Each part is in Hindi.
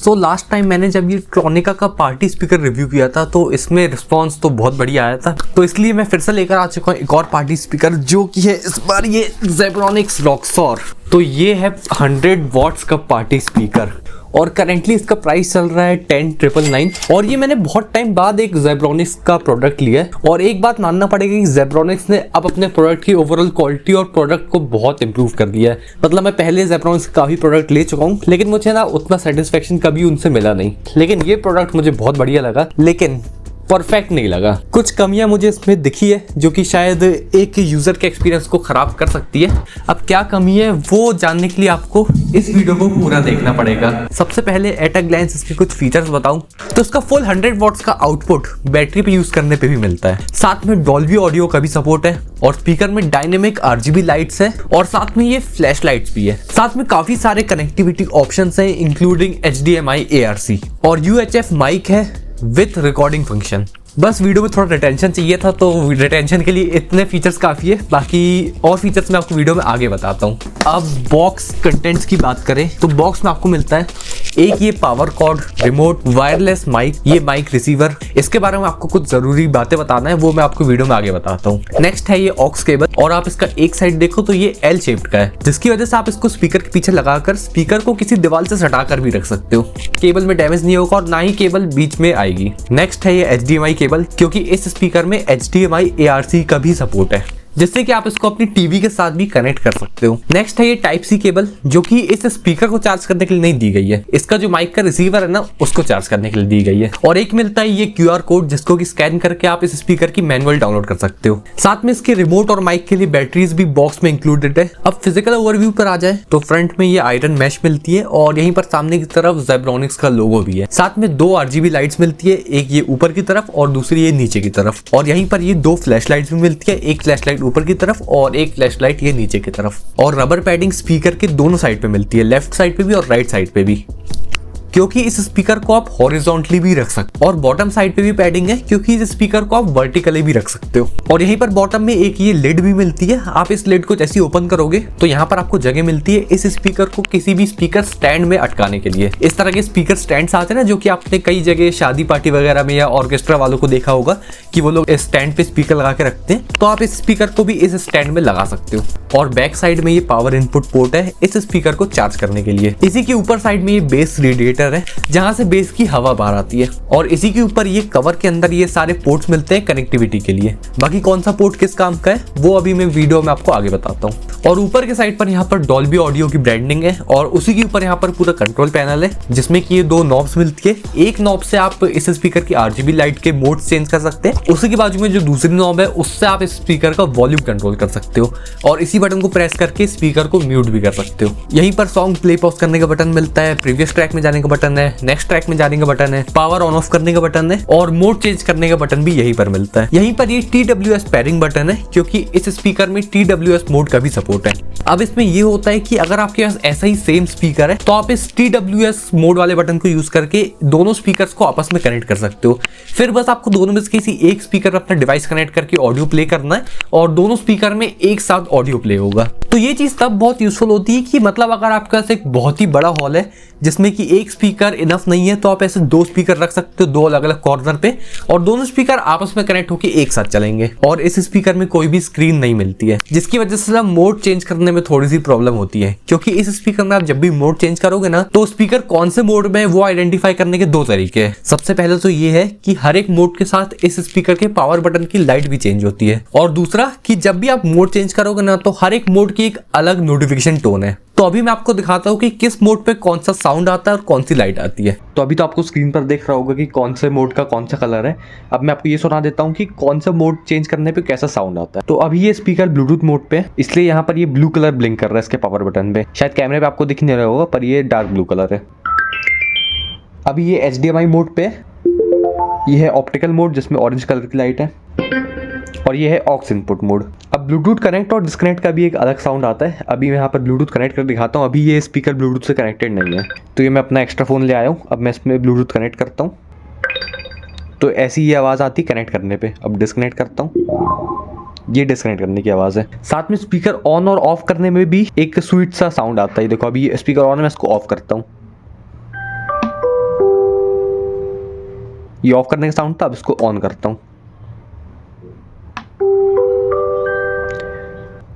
सो लास्ट टाइम मैंने जब ये ट्रॉनिका का पार्टी स्पीकर रिव्यू किया था तो इसमें रिस्पांस तो बहुत बढ़िया आया था, तो इसलिए मैं फिर से लेकर आ चुका हूँ एक और पार्टी स्पीकर जो कि है इस बार ये ज़ेब्रोनिक्स रॉक्सॉर। तो ये है 100 वॉट्स का पार्टी स्पीकर और करेंटली इसका प्राइस चल रहा है 10,999। और ये मैंने बहुत टाइम बाद एक ज़ेब्रोनिक्स का प्रोडक्ट लिया है और एक बात मानना पड़ेगा कि ज़ेब्रोनिक्स ने अब अपने प्रोडक्ट की ओवरऑल क्वालिटी और प्रोडक्ट को बहुत इंप्रूव कर दिया है। मतलब मैं पहले ज़ेब्रोनिक्स का काफ़ी प्रोडक्ट ले चुका हूँ लेकिन मुझे ना उतना सेटिस्फेक्शन कभी उनसे मिला नहीं, लेकिन ये प्रोडक्ट मुझे बहुत बढ़िया लगा लेकिन परफेक्ट नहीं लगा। कुछ कमियां मुझे इसमें दिखी है जो कि शायद एक यूजर के एक्सपीरियंस को खराब कर सकती है। अब क्या कमी है वो जानने के लिए आपको इस वीडियो को पूरा देखना पड़ेगा। सबसे पहले एट अ ग्लैंस इसके कुछ फीचर्स बताऊं तो इसका फुल 100 वॉट्स का आउटपुट बैटरी पे यूज करने पे भी मिलता है। साथ में डॉल्बी ऑडियो का भी सपोर्ट है और स्पीकर में डायनेमिक RGB लाइट्स है और साथ में ये फ्लैश लाइट्स भी है। साथ में काफी सारे कनेक्टिविटी ऑप्शंस हैं इंक्लूडिंग HDMI ARC और UHF माइक है विथ रिकॉर्डिंग फंक्शन। बस वीडियो में थोड़ा रिटेंशन चाहिए था तो रिटेंशन के लिए इतने फीचर्स काफ़ी है, बाकी और फीचर्स मैं आपको वीडियो में आगे बताता हूँ। अब बॉक्स कंटेंट्स की बात करें तो बॉक्स में आपको मिलता है एक ये power cord, remote, wireless mic, ये माइक रिसीवर। इसके बारे में आपको कुछ ज़रूरी बातें बताना है वो मैं आपको वीडियो में आगे बताता हूँ। नेक्स्ट है ये ऑक्स केबल और आप इसका एक साइड देखो तो ये L शेप्ड का है जिसकी वजह से आप इसको स्पीकर के पीछे लगाकर स्पीकर को किसी दीवार से सटा कर भी रख सकते हो। केबल में डैमेज नहीं होगा और ना ही केबल बीच में आएगी। नेक्स्ट है ये HDMI केबल क्योंकि इस स्पीकर में HDMI ARC का भी सपोर्ट है जिससे कि आप इसको अपनी टीवी के साथ भी कनेक्ट कर सकते हो। नेक्स्ट है ये टाइप सी केबल जो कि इस स्पीकर को चार्ज करने के लिए नहीं दी गई है, इसका जो माइक का रिसीवर है ना उसको चार्ज करने के लिए दी गई है। और एक मिलता है ये QR कोड जिसको कि स्कैन करके आप इस स्पीकर की मैनुअल डाउनलोड कर सकते हो। साथ में इसके रिमोट और माइक के लिए बैटरीज भी बॉक्स में इंक्लूडेड है। अब फिजिकल ओवरव्यू पर आ जाए तो फ्रंट में ये आयरन मैश मिलती है और यहीं पर सामने की तरफ ज़ेब्रोनिक्स का लोगो भी है। साथ में 2 RGB लाइट्स मिलती है, एक ये ऊपर की तरफ और दूसरी ये नीचे की तरफ। और यहीं पर ये 2 फ्लैश लाइट्स भी मिलती है, एक फ्लैश लाइट ऊपर की तरफ और एक फ्लैश लाइट ये नीचे की तरफ। और रबर पैडिंग स्पीकर के दोनों साइड पे मिलती है, लेफ्ट साइड पे भी और राइट साइड पे भी, क्योंकि इस स्पीकर को आप हॉरिजॉन्टली भी रख सकते हो। और बॉटम साइड पे भी पैडिंग है क्योंकि इस स्पीकर को आप वर्टिकली भी रख सकते हो। और यहीं पर बॉटम में एक ये लिड भी मिलती है, आप इस लिड को जैसे ओपन करोगे तो यहाँ पर आपको जगह मिलती है इस स्पीकर को किसी भी स्पीकर स्टैंड में अटकाने के लिए। इस तरह के स्पीकर स्टैंड आते हैं ना जो कि आपने कई जगह शादी पार्टी वगैरह में या ऑर्केस्ट्रा वालों को देखा होगा कि वो लोग स्टैंड पे स्पीकर लगा के रखते हैं, तो आप इस स्पीकर को भी इस स्टैंड में लगा सकते हो। और बैक साइड में ये पावर इनपुट पोर्ट है इस स्पीकर को चार्ज करने के लिए। इसी के ऊपर साइड में ये बेस रेडिएटर है जहां से बेस की हवा बाहर आती है और इसी के ऊपर ये कवर के अंदर ये सारे पोर्ट्स मिलते हैं कनेक्टिविटी के लिए। बाकी कौन सा पोर्ट किस काम का है वो अभी मैं वीडियो में आपको आगे बताता हूँ। और ऊपर के साइड पर यहाँ पर डॉल्बी ऑडियो की ब्रांडिंग है और उसी के ऊपर यहाँ पर पूरा कंट्रोल पैनल है जिसमें कि ये 2 नॉब्स मिलती है। एक नॉब से आप इस स्पीकर की RGB लाइट के मोड चेंज कर सकते हैं, उसी के बाजू में जो दूसरी नॉब है उससे आप इस स्पीकर का वॉल्यूम कंट्रोल कर सकते हो और इसी बटन को प्रेस करके स्पीकर को म्यूट भी कर सकते हो। यहीं पर सॉन्ग प्ले पॉज करने का बटन मिलता है, प्रीवियस ट्रैक में जाने का बटन है, नेक्स्ट ट्रैक में जाने का बटन है, पावर ऑन ऑफ करने का बटन है और मोड चेंज करने का बटन भी यहीं पर मिलता है। यहीं पर ये TWS पेयरिंग बटन है क्योंकि इस स्पीकर में TWS मोड का भी सपोर्ट है। अब इसमें ये होता है कि अगर आपके पास ऐसा ही सेम स्पीकर है तो आप इस TWS मोड वाले बटन को यूज करके दोनों स्पीकर्स को आपस में कनेक्ट कर सकते हो। फिर बस आपको दोनों में से किसी एक स्पीकर पर अपना डिवाइस कनेक्ट करके ऑडियो प्ले करना है और दोनों स्पीकर में एक साथ ऑडियो प्ले होगा। तो ये चीज तब बहुत यूजफुल होती है कि मतलब अगर आपके पास एक बहुत ही बड़ा हॉल है जिसमें कि एक स्पीकर इनफ नहीं है तो आप ऐसे 2 स्पीकर रख सकते हो 2 अलग अलग कॉर्नर पे और दोनों स्पीकर आपस में कनेक्ट होकर एक साथ चलेंगे। और इस स्पीकर में कोई भी स्क्रीन नहीं मिलती है जिसकी वजह से मोड चेंज करने में थोड़ी सी प्रॉब्लम होती है क्योंकि इस स्पीकर में आप जब भी मोड चेंज करोगे ना तो स्पीकर कौन से मोड में है वो आइडेंटिफाई करने के 2 तरीके हैं। सबसे पहले तो ये है कि हर एक मोड के साथ इस स्पीकर के पावर बटन की लाइट भी चेंज होती है और दूसरा कि जब भी आप मोड चेंज करोगे ना तो हर एक मोड की एक अलग नोटिफिकेशन टोन है। तो अभी मैं आपको दिखाता हूँ कि किस मोड पे कौन सा साउंड आता है और कौन सी लाइट आती है। तो अभी तो आपको स्क्रीन पर देख रहा होगा कि कौन से मोड का कौन सा कलर है। अब मैं आपको ये सुना देता हूँ कि कौन सा मोड चेंज करने पे कैसा साउंड आता है। तो अभी ये स्पीकर ब्लूटूथ मोड पे है इसलिए यहाँ पर ये ब्लू कलर ब्लिंक कर रहा है इसके पावर बटन पे। शायद कैमरे पे आपको दिख नहीं रहा होगा पर ये डार्क ब्लू कलर है। अभी ये HDMI मोड पे, ये है ऑप्टिकल मोड जिसमें ऑरेंज कलर की लाइट है और ये है ऑक्स इनपुट मोड। अब ब्लूटूथ कनेक्ट और डिस्कनेक्ट का भी एक अलग साउंड आता है। अभी मैं यहाँ पर ब्लूटूथ कनेक्ट कर दिखाता हूँ। अभी ये स्पीकर ब्लूटूथ से कनेक्टेड नहीं है तो ये मैं अपना एक्स्ट्रा फ़ोन ले आया हूँ। अब मैं इसमें ब्लूटूथ कनेक्ट करता हूँ तो ऐसी ये आवाज़ आती है कनेक्ट करने पे। अब डिस्कनेक्ट करता हूँ, ये डिस्कनेक्ट करने की आवाज़ है। साथ में स्पीकर ऑन और ऑफ करने में भी एक स्वीट सा साउंड आता है। देखो अभी स्पीकर ऑन है, मैं इसको ऑफ करता हूँ ये ऑफ करने का साउंड था, अब इसको ऑन करता हूँ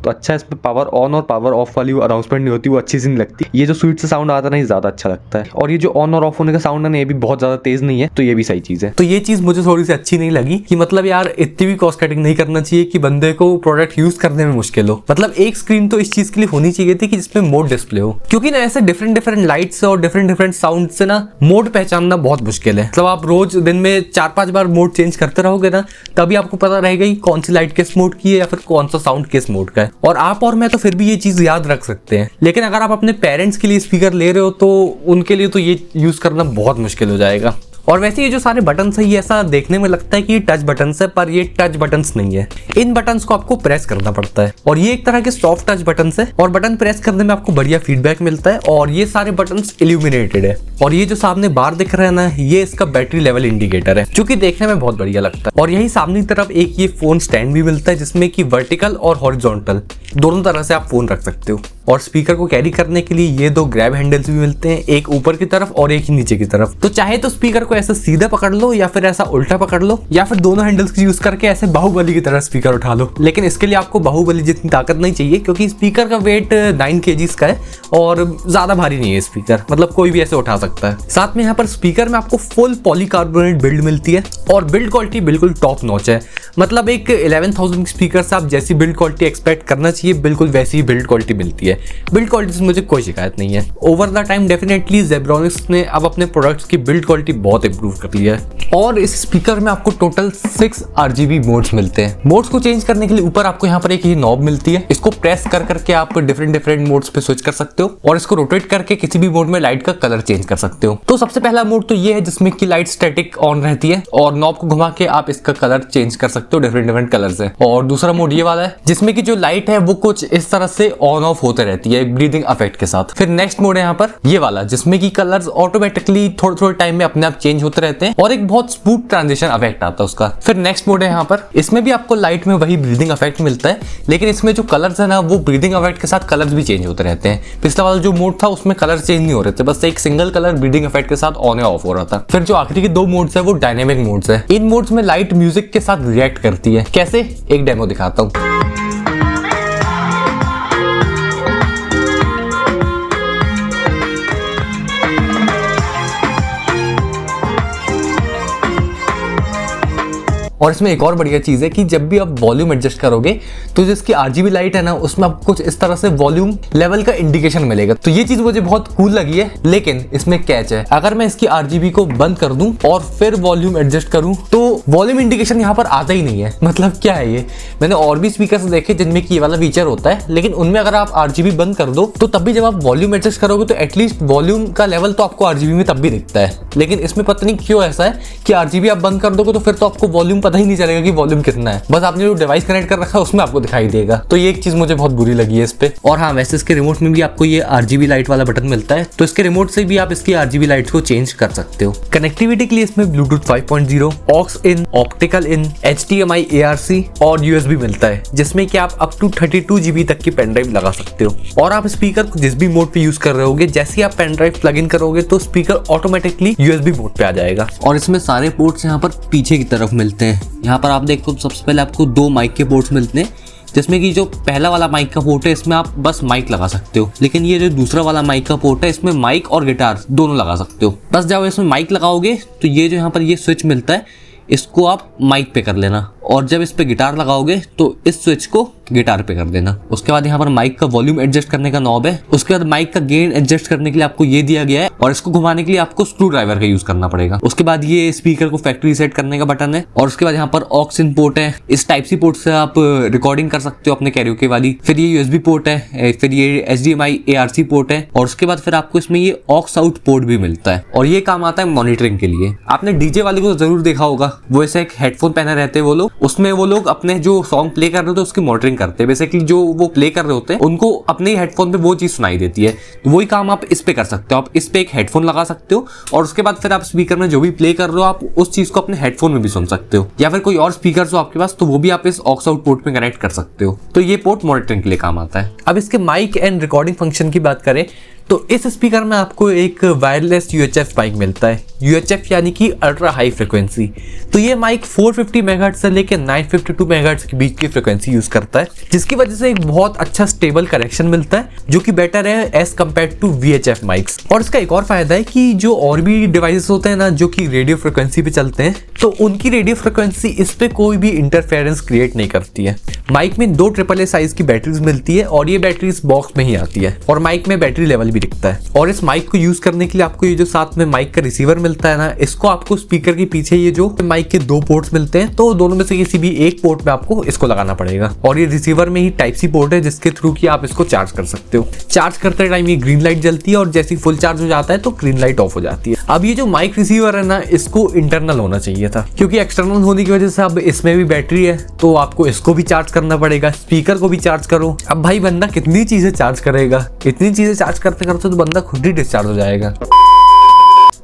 तो अच्छा इस पर पावर ऑन और पावर ऑफ वाली वो अनाउंसमेंट नहीं होती, वो अच्छी सी नहीं लगती। ये जो स्वीट से साउंड आता है ना, ये ज्यादा अच्छा लगता है। और ये जो ऑन और ऑफ होने का साउंड है ना, ये भी बहुत ज्यादा तेज नहीं है, तो ये भी सही चीज है। तो ये चीज मुझे थोड़ी सी अच्छी नहीं लगी कि मतलब यार इतनी भी कॉस्ट कटिंग नहीं करना चाहिए कि बंदे को प्रोडक्ट यूज करने में मुश्किल हो। मतलब एक स्क्रीन तो इस चीज के लिए होनी चाहिए थी कि जिसमें मोड डिस्प्ले हो, क्योंकि ना ऐसे डिफरेंट डिफरेंट लाइट्स और डिफरेंट साउंड से ना मोड पहचानना बहुत मुश्किल है। मतलब आप रोज दिन में 4-5 बार मोड चेंज करते रहोगे ना, तभी आपको पता रहेगा कौन सी लाइट किस मोड की है या फिर कौन सा साउंड किस मोड का है। और आप और मैं तो फिर भी ये चीज याद रख सकते हैं, लेकिन अगर आप अपने पेरेंट्स के लिए स्पीकर ले रहे हो तो उनके लिए तो ये यूज करना बहुत मुश्किल हो जाएगा। और वैसे ये जो सारे बटन्स है, ये ऐसा देखने में लगता है कि ये टच बटन्स है, पर ये टच बटन्स नहीं है। इन बटन्स को आपको प्रेस करना पड़ता है और ये एक तरह के सॉफ्ट टच बटन्स है और बटन प्रेस करने में आपको बढ़िया फीडबैक मिलता है। और ये सारे बटन्स इल्यूमिनेटेड है और ये जो सामने बार दिख रहा है ना, ये इसका बैटरी लेवल इंडिकेटर है, जो कि देखने में बहुत बढ़िया लगता है। और यही सामने की तरफ एक ये फोन स्टैंड भी मिलता है, जिसमें कि वर्टिकल और हॉरिजॉन्टल दोनों तरह से आप फोन रख सकते हो। और स्पीकर को कैरी करने के लिए ये 2 ग्रैब हैंडल्स भी मिलते हैं, एक ऊपर की तरफ और एक नीचे की तरफ। तो चाहे तो स्पीकर को ऐसे सीधा पकड़ लो या फिर ऐसा उल्टा पकड़ लो, या फिर दोनों हैंडल्स को यूज करके ऐसे बाहुबली की तरह स्पीकर उठा लो। लेकिन इसके लिए आपको बाहुबली जितनी ताकत नहीं चाहिए, क्योंकि स्पीकर का वेट 9 kg का है और ज्यादा भारी नहीं है स्पीकर, मतलब कोई भी ऐसे उठा सकता है। साथ में यहाँ पर स्पीकर में आपको फुल पॉलीकार्बोनेट बिल्ड मिलती है और बिल्ड क्वालिटी बिल्कुल टॉप नॉच है। मतलब एक 11,000 स्पीकर से आप जैसी बिल्ड क्वालिटी एक्सपेक्ट करना चाहिए, बिल्कुल वैसी ही बिल्ड क्वालिटी मिलती है। बिल्ड क्वालिटी से मुझे कोई शिकायत नहीं है। Over the time definitely Zebronics ने अब अपने प्रोडक्ट्स की बिल्ड क्वालिटी बहुत इंप्रूव कर लिया है। और इस स्पीकर में आपको टोटल 6 RGB मोड्स मिलते हैं। मोड्स को चेंज करने के लिए ऊपर आपको यहाँ पर एक ये नॉब मिलती है, इसको प्रेस कर करके आप डिफरेंट मोड्स पे स्विच कर सकते हो और इसको रोटेट करके किसी भी मोड में लाइट का कलर चेंज कर सकते हो। तो सबसे पहला मोड तो ये है जिसमें की लाइट स्टैटिक ऑन रहती है और नॉब को घुमा के आप इसका कलर चेंज कर सकते हो डिफरेंट कलर से। और दूसरा मोड ये वाला है जिसमें की जो लाइट है वो कुछ इस तरह से ऑन ऑफ होते रहती है ब्रीदिंग इफेक्ट के साथ। फिर नेक्स्ट मोड है यहाँ पर ये वाला, जिसमें की कलर्स ऑटोमेटिकली थोड़े टाइम में अपने आप चेंज होते रहते हैं और एक बहुत स्मूथ ट्रांजिशन इफेक्ट आता है उसका। फिर नेक्स्ट मोड है यहाँ पर, इसमें भी आपको लाइट में वही ब्रीदिंग इफेक्ट मिलता है, लेकिन इसमें जो कलर्स है ना, वो ब्रीदिंग इफेक्ट के साथ कलर्स भी चेंज होते रहते हैं। पिछला वाला जो मोड था उसमें कलर चेंज नहीं हो रहे थे, बस एक सिंगल कलर ब्रीदिंग इफेक्ट के साथ ऑन या ऑफ हो रहा था। फिर जो आखिरी के 2 मोड्स है वो डायनेमिक मोड्स है। इन मोड्स में लाइट म्यूजिक के साथ रिएक्ट करती है। कैसे, एक डेमो दिखाता हूँ। और इसमें एक और बढ़िया चीज है कि जब भी आप वॉल्यूम एडजस्ट करोगे तो जिसकी RGB लाइट है ना, उसमें आपको कुछ इस तरह से वॉल्यूम लेवल का इंडिकेशन मिलेगा। तो ये चीज मुझे बहुत कूल लगी है, लेकिन इसमें कैच है। अगर मैं इसकी RGB को बंद कर दूं और फिर वॉल्यूम एडजस्ट करूं तो वॉल्यूम इंडिकेशन यहाँ पर आता ही नहीं है। मतलब क्या है ये, मैंने और भी स्पीकर देखे जिनमें कि ये वाला फीचर होता है, लेकिन उनमें अगर आप RGB बंद कर दो तो तब भी जब आप वॉल्यूम एडजस्ट करोगे तो एटलीस्ट वॉल्यूम का लेवल तो आपको RGB में तब भी दिखता है। लेकिन इसमें पता नहीं क्यों ऐसा है कि RGB आप बंद कर दोगे तो फिर तो आपको वॉल्यूम पता ही नहीं चलेगा कि वॉल्यूम कितना है, बस आपने जो डिवाइस कनेक्ट कर रखा है उसमें आपको दिखाई देगा। तो ये एक चीज मुझे बहुत बुरी लगी है इस पे। और हाँ, वैसे इसके रिमोट में भी आपको ये RGB लाइट वाला बटन मिलता है, तो इसके रिमोट से भी आप इसकी RGB लाइट्स को चेंज कर सकते हो। कनेक्टिविटी के लिए इसमें ब्लूटूथ 5.0, ऑक्स इन, ऑप्टिकल इन, HDMI ARC और USB मिलता है, जिसमें कि आप अप टू 32 GB तक की पेन ड्राइव लगा सकते हो। और आप स्पीकर को जिस भी मोड पे यूज कर रहे होगे, जैसे ही आप पेन ड्राइव प्लग इन करोगे तो स्पीकर ऑटोमेटिकली USB मोड पे आ जाएगा। और इसमें सारे पोर्ट्स यहाँ पर पीछे की तरफ मिलते हैं। यहाँ पर आप देखो सबसे पहले आपको 2 माइक के पोर्ट्स मिलते हैं, जिसमें कि जो पहला वाला माइक का पोर्ट है इसमें आप बस माइक लगा सकते हो, लेकिन ये जो दूसरा वाला माइक का पोर्ट है इसमें माइक और गिटार दोनों लगा सकते हो। बस जब इसमें माइक लगाओगे तो ये जो यहाँ पर ये स्विच मिलता है इसको आप माइक पे कर लेना, और जब इस पे गिटार लगाओगे तो इस स्विच को गिटार पे कर देना। उसके बाद यहाँ पर माइक का वॉल्यूम एडजस्ट करने का नॉब है। उसके बाद माइक का गेन एडजस्ट करने के लिए आपको ये दिया गया है और इसको घुमाने के लिए आपको स्क्रू ड्राइवर का यूज करना पड़ेगा। उसके बाद ये स्पीकर को फैक्ट्री सेट करने का बटन है और उसके बाद यहाँ पर ऑक्स इन पोर्ट है। इस टाइप सी पोर्ट से आप रिकॉर्डिंग कर सकते हो अपने कैरियोके वाली। फिर ये USB पोर्ट है, फिर ये HDMI ARC पोर्ट है और उसके बाद फिर आपको इसमें ये ऑक्स आउट पोर्ट भी मिलता है और ये काम आता है मॉनिटरिंग के लिए। आपने डीजे वाले को जरूर देखा होगा, वो ऐसे एक हेडफोन पहने रहते हैं वो लोग, उसमें वो लोग अपने जो सॉन्ग प्ले कर रहे होते हैं उसकी मॉनिटरिंग करते हैं। बेसिकली जो वो प्ले कर रहे होते हैं उनको अपने ही हेडफोन पे वो चीज सुनाई देती है, तो वही काम आप इस पे कर सकते हो। आप इस पे एक हेडफोन लगा सकते हो और उसके बाद फिर आप स्पीकर में जो भी प्ले कर रहे हो आप उस चीज को अपने हेडफोन में भी सुन सकते हो, या फिर कोई और स्पीकर हो आपके पास तो वो भी आप इस ऑक्स आउट पोर्ट में कनेक्ट कर सकते हो। तो ये पोर्ट मॉनिटरिंग के लिए काम आता है। अब इसके माइक एंड रिकॉर्डिंग फंक्शन की बात करें तो इस स्पीकर में आपको एक वायरलेस UHF माइक मिलता है। UHF यानी कि अल्ट्रा हाई फ्रिक्वेंसी। तो ये माइक 450 मेगाहर्ट्ज से लेकर 952 मेगाहर्ट्ज के बीच की फ्रिक्वेंसी यूज करता है, जिसकी वजह से एक बहुत अच्छा स्टेबल करेक्शन मिलता है जो कि बेटर है as compare to VHF mics. और इसका एक और फायदा है कि जो और भी डिवाइसेस होते हैं ना जो कि रेडियो फ्रिक्वेंसी पे चलते हैं, तो उनकी रेडियो फ्रिक्वेंसी इस पे कोई भी इंटरफेरेंस क्रिएट नहीं करती है। माइक में 2 AAA साइज की बैटरीज मिलती है और ये बैटरीज बॉक्स में ही आती है और माइक में बैटरी लेवल भी दिखता है। और इस माइक को यूज करने के लिए आपको ये जो साथ में माइक का रिसीवर मिलता है ना, इसको आपको स्पीकर के पीछे ये जो माइक के 2 पोर्ट्स मिलते हैं, तो दोनों में से किसी भी एक पोर्ट में आपको इसको लगाना पड़ेगा। और ये रिसीवर में ही टाइप सी पोर्ट है जिसके थ्रू की आप इसको चार्ज कर सकते हो। चार्ज करते टाइम ये ग्रीन लाइट जलती है और जैसे फुल चार्ज हो जाता है तो ग्रीन लाइट ऑफ हो जाती है। अब ये जो माइक रिसीवर है ना, इसको इंटरनल होना चाहिए था, क्योंकि एक्सटर्नल होने की वजह से अब इसमें भी बैटरी है तो आपको इसको भी चार्ज करना पड़ेगा, स्पीकर को भी चार्ज करो। अब भाई बंदा कितनी चीजें चार्ज करेगा, इतनी चीजें चार्ज करते करते तो बंदा खुद ही डिस्चार्ज हो जाएगा।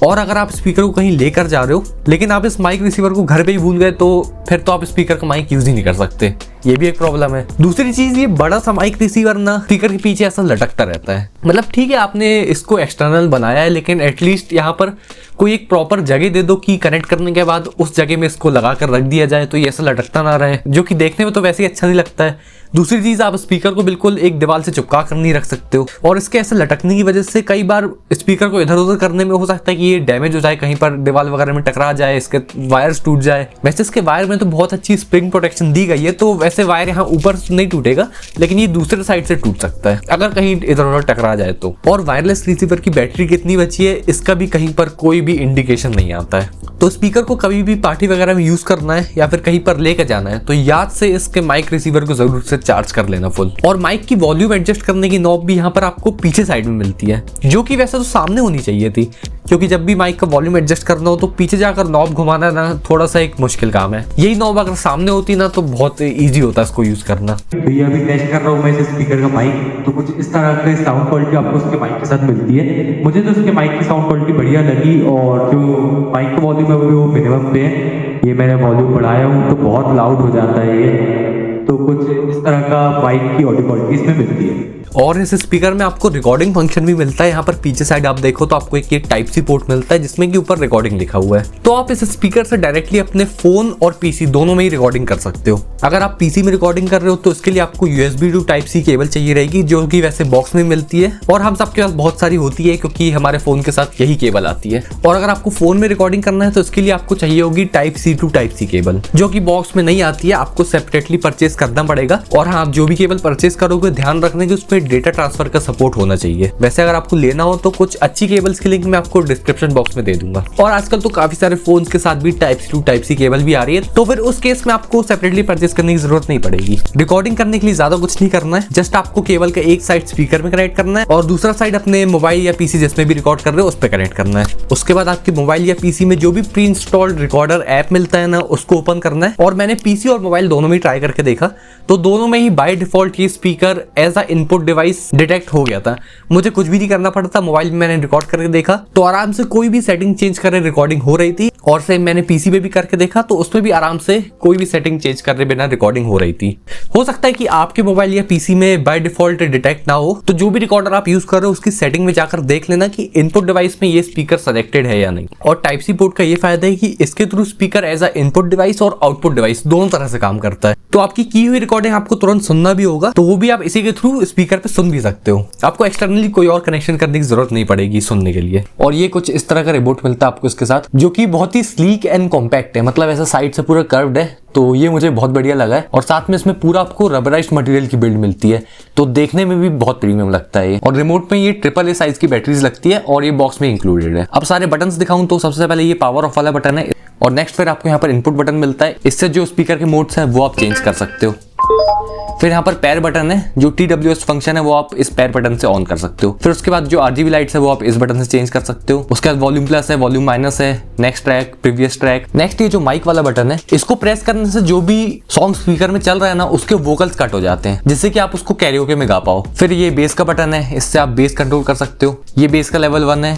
और अगर आप स्पीकर को कहीं लेकर जा रहे हो लेकिन आप इस माइक रिसीवर को घर पे ही भूल गए तो फिर तो आप स्पीकर का माइक यूज ही नहीं कर सकते, ये भी एक प्रॉब्लम है। दूसरी चीज, ये बड़ा सा माइक रिसीवर ना स्पीकर के पीछे ऐसा लटकता रहता है। मतलब ठीक है आपने इसको एक्सटर्नल बनाया है, लेकिन एटलीस्ट यहाँ पर कोई एक प्रॉपर जगह दे दो कि कनेक्ट करने के बाद उस जगह में इसको लगा कर रख दिया जाए तो ये ऐसा लटकता ना रहे, जो कि देखने में तो वैसे ही अच्छा नहीं लगता है। दूसरी चीज, आप स्पीकर को बिल्कुल एक दीवार से चिपका कर नहीं रख सकते हो और इसके ऐसे लटकने की वजह से कई बार स्पीकर को इधर उधर करने में हो सकता है कि ये डैमेज हो जाए, कहीं पर दीवार वगैरह में टकरा जाए, इसके वायर्स टूट जाए। वैसे इसके वायर में तो बहुत अच्छी स्प्रिंग प्रोटेक्शन दी गई है, तो वैसे वायर यहाँ ऊपर नहीं टूटेगा, लेकिन ये दूसरे साइड से टूट सकता है अगर कहीं इधर उधर टकरा जाए तो। और वायरलेस रिसीवर की बैटरी कितनी बची है इसका भी कहीं पर कोई भी इंडिकेशन नहीं आता है। तो स्पीकर को कभी भी पार्टी वगैरह में यूज करना है या फिर कहीं पर लेकर जाना है तो याद से इसके माइक रिसीवर को जरूर से चार्ज कर लेना फुल। और माइक की वॉल्यूम एडजस्ट करने की नॉब भी यहाँ पर आपको पीछे साइड में मिलती है, जो कि वैसे तो सामने होनी चाहिए थी, क्योंकि जब भी माइक का वॉल्यूम एडजस्ट करना हो तो पीछे जाकर नॉब घुमाना ना थोड़ा सा एक मुश्किल काम है। यही नॉब अगर सामने होती ना तो बहुत इजी होता है इसको यूज करना। भैया अभी टेस्ट कर रहा हूँ मैं इस स्पीकर का माइक, तो कुछ इस तरह की साउंड क्वालिटी आपको उसके माइक के साथ मिलती है। मुझे तो उसके माइक की साउंड क्वालिटी बढ़िया लगी और जो माइक का वॉल्यूम है वो मिनिमम पे है। ये मैंने वॉल्यूम बढ़ाया हूँ तो बहुत लाउड हो जाता है ये, तो कुछ इस तरह का माइक की ऑडियो क्वालिटी इसमें मिलती है। और इस स्पीकर में आपको रिकॉर्डिंग फंक्शन भी मिलता है। यहाँ पर पीछे साइड आप देखो तो आपको एक टाइप सी पोर्ट मिलता है जिसमें कि ऊपर रिकॉर्डिंग लिखा हुआ है, तो आप इस स्पीकर से डायरेक्टली अपने फोन और पीसी दोनों में ही रिकॉर्डिंग कर सकते हो। अगर आप पीसी में रिकॉर्डिंग कर रहे हो तो इसके लिए आपको USB to type C cable चाहिए रहेगी, जो कि वैसे बॉक्स में मिलती है और हम सबके पास बहुत सारी होती है क्योंकि हमारे फोन के साथ यही केबल आती है। और अगर आपको फोन में रिकॉर्डिंग करना है तो इसके लिए आपको चाहिए होगी type C to type C cable, जो कि बॉक्स में नहीं आती है, आपको सेपरेटली परचेज करना पड़ेगा। और हाँ, आप जो भी केबल परचेज करोगे ध्यान रखने की उसमें डेटा ट्रांसफर का सपोर्ट होना चाहिए। वैसे अगर आपको लेना हो तो कुछ अच्छी केबल्स की लिंक मैं आपको डिस्क्रिप्शन बॉक्स में दे दूंगा। और आजकल तो काफी सारे फोन्स के साथ भी type C to type C cable भी आ रही है, तो फिर उस केस में आपको सेपरेटली परचेज करने की जरूरत नहीं पड़ेगी। रिकॉर्डिंग करने के लिए ज्यादा कुछ नहीं करना है, जस्ट आपको केबल का एक साइड स्पीकर में कनेक्ट करना है और दूसरा साइड अपने मोबाइल या पीसी जिसमें भी रिकॉर्ड कर रहे हो उस पर कनेक्ट करना है। उसके बाद आपके मोबाइल या पीसी में जो भी प्री इंस्टॉल्ड रिकॉर्डर ऐप मिलता है ना, उसको ओपन करना है। और मैंने पीसी और मोबाइल दोनों में ट्राई करके देखा तो दोनों में ही बाय डिफॉल्ट ये speaker as a input device detect हो गया था। मुझे कुछ भी नहीं करना पड़ता, मोबाइल में मैंने रिकॉर्ड करके देखा तो आराम से कोई भी सेटिंग चेंज करे रिकॉर्डिंग हो रही थी। और सेम मैंने पीसी पे भी करके देखा तो उसमें भी आराम से कोई भी सेटिंग चेंज करे बिना रिकॉर्डिंग हो रही थी। हो सकता है कि आपके मोबाइल या पीसी में बाय डिफॉल्ट डिटेक्ट ना हो, तो जो भी रिकॉर्डर आप यूज कर रहे हो उसकी सेटिंग में जाकर देख लेना कि इनपुट डिवाइस में ये स्पीकर सेलेक्टेड है या नहीं। और टाइप सी पोर्ट का ये फायदा है कि इसके through speaker as a input device और आउटपुट डिवाइस दोनों तरह से काम करता है। तो आपकी की हुई रिकॉर्डिंग आपको तुरंत सुनना भी होगा तो वो भी आप इसी के थ्रू स्पीकर पे सुन भी सकते हो। आपको एक्सटर्नली कोई और कनेक्शन करने की जरूरत नहीं पड़ेगी सुनने के लिए। और ये कुछ इस तरह का रिमोट मिलता है आपको इसके साथ, जो कि बहुत ही स्लीक एंड कॉम्पैक्ट है, मतलब ऐसा साइड से पूरा कर्व्ड है, तो ये मुझे बहुत बढ़िया लगा है। और साथ में इसमें पूरा आपको रबराइज्ड मटेरियल की बिल्ड मिलती है, तो देखने में भी बहुत प्रीमियम लगता है। और रिमोट में ये AAA साइज की बैटरीज लगती है और ये बॉक्स में इंक्लूडेड है। अब सारे बटन्स दिखाऊं तो सबसे पहले ये पावर ऑफ वाला बटन है और नेक्स्ट फिर आपको यहाँ पर इनपुट बटन मिलता है, इससे जो स्पीकर के मोड्स हैं वो आप चेंज कर सकते हो। फिर यहाँ पर पैर बटन है, जो TWS फंक्शन है वो आप इस पैर बटन से ऑन कर सकते हो। फिर उसके बाद जो RGB लाइट्स है वो आप इस बटन से चेंज कर सकते हो। उसके बाद वॉल्यूम प्लस है, वॉल्यूम माइनस है, next track, previous track. Next ये जो माइक वाला बटन है, इसको प्रेस करने से जो भी सॉन्ग स्पीकर में चल रहा है ना उसके वोकल्स कट हो जाते हैं, जिससे कि आप उसको कैरियोके में गा पाओ। फिर ये बेस का बटन है, इससे आप बेस कंट्रोल कर सकते हो। ये बेस का लेवल 1 है,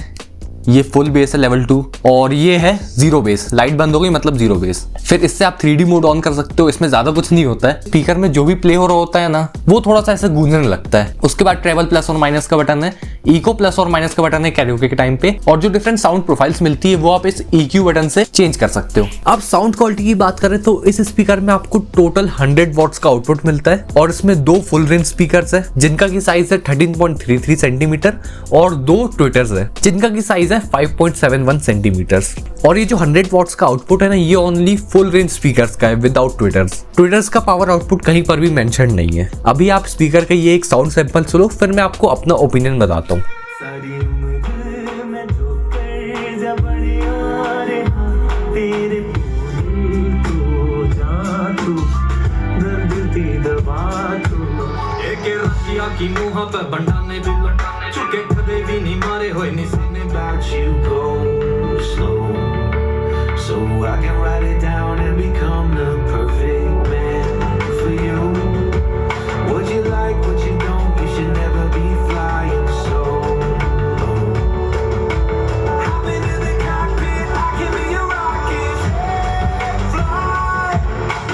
ये फुल बेस है लेवल 2 और ये है जीरो बेस। लाइट बंद हो गई मतलब जीरो बेस। फिर इससे आप 3D मोड ऑन कर सकते हो। इसमें ज्यादा कुछ नहीं होता है, स्पीकर में जो भी प्ले हो रहा होता है ना वो थोड़ा सा ऐसे गूंजने लगता है। उसके बाद ट्रेवल प्लस और माइनस का बटन है, इको प्लस और माइनस का बटन है कैरियोके के टाइम पे, और जो डिफरेंट साउंड प्रोफाइल्स मिलती है वो आप इस EQ बटन से चेंज कर सकते हो। अब साउंड क्वालिटी की बात करें तो इस स्पीकर में आपको टोटल 100 वॉट्स का आउटपुट मिलता है और इसमें 2 फुल रेंज स्पीकर्स है जिनका की साइज है 13.33 सेंटीमीटर और 2 ट्विटर्स है जिनका की साइज है 5.71 सेंटीमीटर। और ये जो 100 वॉट्स का आउटपुट है ना ये ओनली फुल रेंज स्पीकर्स का है विदाउट ट्विटर्स का पावर आउटपुट कहीं पर भी मेंशन नहीं है। अभी आप स्पीकर का ये एक साउंड सैंपल सुनो, फिर मैं आपको अपना ओपिनियन बताता हूँ। की मुंह पे बंडाने भी लटाने चुके कदे भी नहीं मारे होए नहीं सीने about you go slow so I can write it down and become the perfect man for you. What you like, what you don't, you should never be flying so low. Hop into the cockpit, I can be your rocket, fly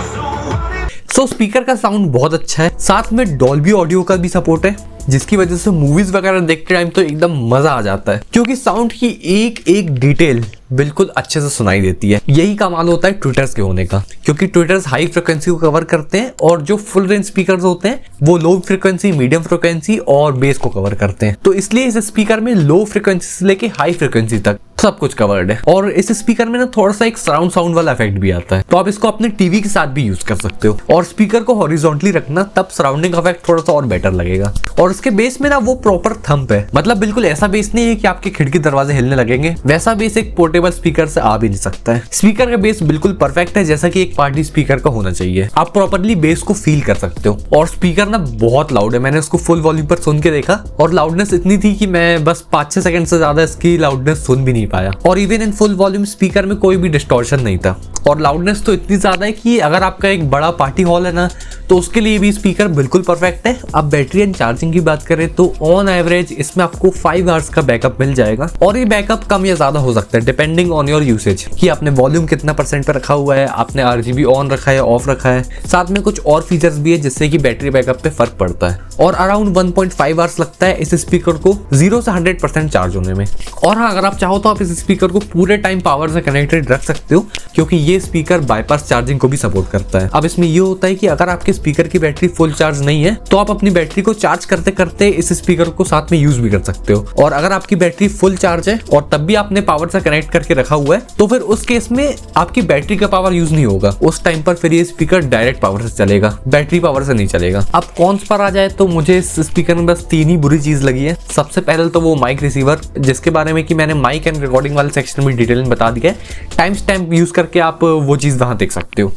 so what if so speaker का साउंड बहुत अच्छा है, साथ में डॉल्बी ऑडियो का भी सपोर्ट है जिसकी वजह से मूवीज वगैरह देखते टाइम तो एकदम मजा आ जाता है क्योंकि साउंड की एक एक डिटेल बिल्कुल अच्छे से सुनाई देती है। यही कमाल होता है ट्विटर्स के होने का क्योंकि ट्विटर्स हाई फ्रिक्वेंसी को कवर करते हैं और जो फुल रेंज स्पीकर्स होते हैं वो लो फ्रिक्वेंसी, मीडियम फ्रिक्वेंसी और बेस को कवर करते हैं। तो इसलिए इस स्पीकर में लो फ्रिक्वेंसी से लेके हाई फ्रिक्वेंसी तक सब कुछ कवर्ड है। और इस स्पीकर में ना थोड़ा सा एक सराउंड साउंड वाला इफेक्ट भी आता है, तो आप इसको अपने टीवी के साथ भी यूज कर सकते हो। और स्पीकर को हॉरिजॉन्टली रखना तब सराउंडिंग इफेक्ट थोड़ा सा और बेटर लगेगा। और इसके बेस में ना वो प्रॉपर थंप है, मतलब बिल्कुल ऐसा बेस नहीं है कि आपके खिड़की दरवाजे हिलने लगेंगे, वैसा बेस एक पोर्टेबल स्पीकर से आ भी नहीं सकता है। स्पीकर का बेस बिल्कुल परफेक्ट है जैसा कि एक पार्टी स्पीकर का होना चाहिए। आप प्रॉपरली बेस को फील कर सकते हो। और स्पीकर ना बहुत लाउड है, मैंने इसको फुल वॉल्यूम पर सुन के देखा और लाउडनेस इतनी थी कि मैं बस 5-6 सेकंड से ज्यादा इसकी लाउडनेस सुन भी नहीं पाया। और even in full volume speaker में कोई भी डिस्टॉर्शन नहीं था। और लाउडनेस तो इतनी ज्यादा है कि अगर आपका एक बड़ा पार्टी हॉल है ना तो उसके लिए भी स्पीकर बिल्कुल परफेक्ट है। अब बैटरी एंड चार्जिंग की बात करें तो ऑन एवरेज इसमें आपको 5 आवर्स का बैकअप मिल जाएगा। और ये बैकअप कम या ज्यादा हो सकता है डिपेंडिंग ऑन योर यूसेज कि आपने वॉल्यूम कितना % पे रखा हुआ है, आपने RGB ऑन रखा है, ऑफ रखा है। साथ में कुछ और फीचर्स भी है जिससे कि बैटरी बैकअप पे फर्क पड़ता है। और अराउंड 1.5 आवर्स लगता है इस स्पीकर को 0 से 100% चार्ज होने में। और हाँ, अगर आप चाहो तो आप इस स्पीकर को पूरे टाइम पावर से कनेक्टेड रख सकते हो क्योंकि ये स्पीकर बाईपास चार्जिंग को भी सपोर्ट करता है। अब इसमें ये होता है कि अगर आपके स्पीकर की बैटरी फुल चार्ज नहीं है तो आप अपनी बैटरी को चार्ज करते करते इस स्पीकर को साथ में यूज भी कर सकते हो। और अगर आपकी बैटरी फुल चार्ज है और तब भी आपने पावर से कनेक्ट करके रखा हुआ है तो फिर उस केस में आपकी बैटरी का पावर यूज नहीं होगा। उस टाइम पर फिर ये स्पीकर डायरेक्ट पावर से चलेगा, बैटरी पावर से नहीं चलेगा। अब कॉन्स पर आ जाए तो मुझे इस स्पीकर में बस 3 ही बुरी चीज लगी है। सबसे पहले तो वो माइक रिसीवर, जिसके बारे में कि मैंने माइक एंड रिकॉर्डिंग वाले सेक्शन में डिटेल में बता दिया है। टाइम स्टैम्प यूज करके आप वो चीज वहां देख सकते हो।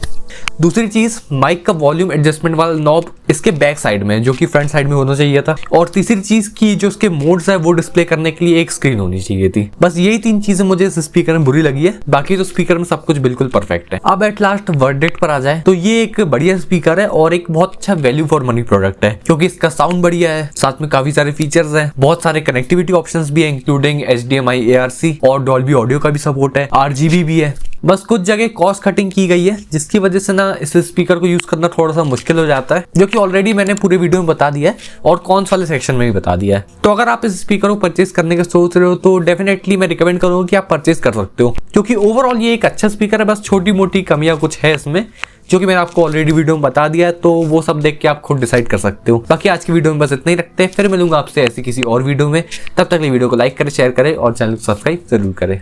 दूसरी चीज, माइक का वॉल्यूम एडजस्टमेंट वाला नॉब इसके बैक साइड में जो कि फ्रंट साइड में होना चाहिए था। और तीसरी चीज की जो उसके मोड्स है वो डिस्प्ले करने के लिए एक स्क्रीन होनी चाहिए थी। बस यही 3 चीजें मुझे इस स्पीकर में बुरी लगी है, बाकी तो स्पीकर में सब कुछ बिल्कुल परफेक्ट है। अब एट लास्ट वर्डिक्ट पर आ जाए तो ये एक बढ़िया स्पीकर है और एक बहुत अच्छा वैल्यू फॉर मनी प्रोडक्ट है क्योंकि इसका साउंड बढ़िया है, साथ में काफी सारे फीचर्स हैं, बहुत सारे कनेक्टिविटी ऑप्शंस भी है इंक्लूडिंग HDMI, ARC और डॉल्बी ऑडियो का भी सपोर्ट है, RGB भी है। बस कुछ जगह कॉस्ट कटिंग की गई है जिसकी वजह से ना इस स्पीकर को यूज करना थोड़ा सा मुश्किल हो जाता है, जो कि ऑलरेडी मैंने पूरे वीडियो में बता दिया है और कॉन्स वाले सेक्शन में भी बता दिया है। तो अगर आप इस स्पीकर को परचेज करने का सोच रहे हो तो डेफिनेटली मैं रिकमेंड करूंगा कि आप परचेज कर सकते हो क्योंकि ओवरऑल ये एक अच्छा स्पीकर है। बस छोटी मोटी कमियां कुछ है इसमें जो कि मैंने आपको ऑलरेडी वीडियो में बता दिया है, तो वो सब देख के आप खुद डिसाइड कर सकते हो। बाकी आज की वीडियो में बस इतना ही रखते हैं, फिर मिलूंगा आपसे ऐसी किसी और वीडियो में। तब तक वीडियो को लाइक करें, शेयर करें और चैनल को सब्सक्राइब जरूर करें।